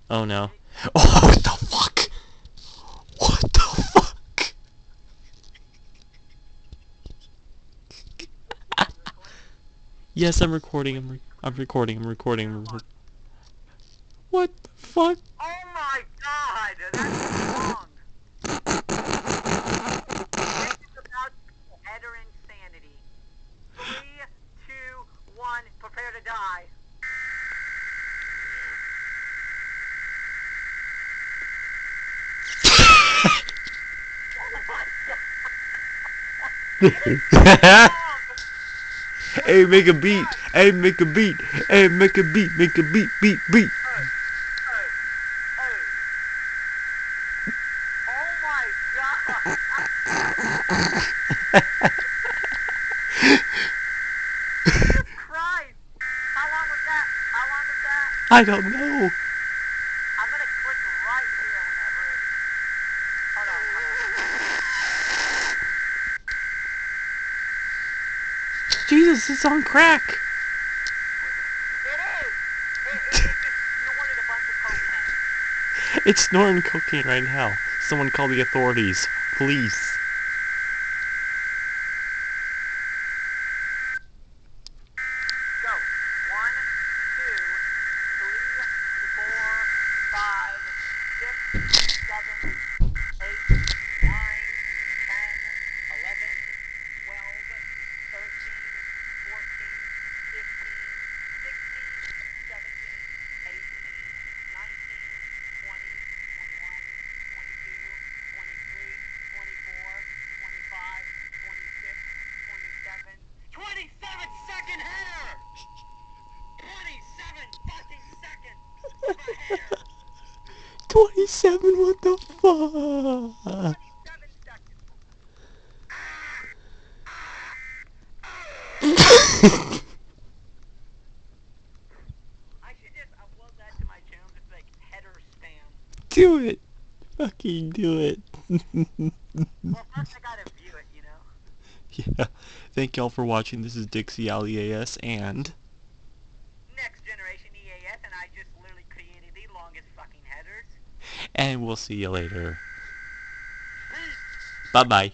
Oh no. Oh, what the fuck? What the fuck? Yes, I'm recording. I'm recording. What the fuck? Oh my god, that's wrong. This is about header insanity. 3, 2, 1, prepare to die. Oh my god. Hey, make a beat. Hey, make a beat. Hey, make a beat. Make a beat. Beat. Oh, oh. Oh my god. Jesus Christ. How long was that? How long was that? I don't know. I'm gonna click right here whenever it... Hold on. Jesus, it's on crack. It is! It just snorted a bunch of cocaine. It's snorting cocaine right now. Someone call the authorities. Police. Go. 1, 2, 3, 4, 5, 6, 7, 8, 9, 10, 11, 12, 13, 14, 15, 16, 17, 18, 19, 20, 21, 22, 23, 24, 25, 26, 27, 27 second header! 27 fucking seconds of a header! 27, what the fuck? 27 seconds. I should just upload that to my channel, just like header spam. Do it. Fucking do it. Well, first I gotta view it, you know? Yeah. Thank y'all for watching. This is Dixie AliAS and... Next generation EAS, and I just literally created the longest fucking headers. And we'll see you later. Bye-bye.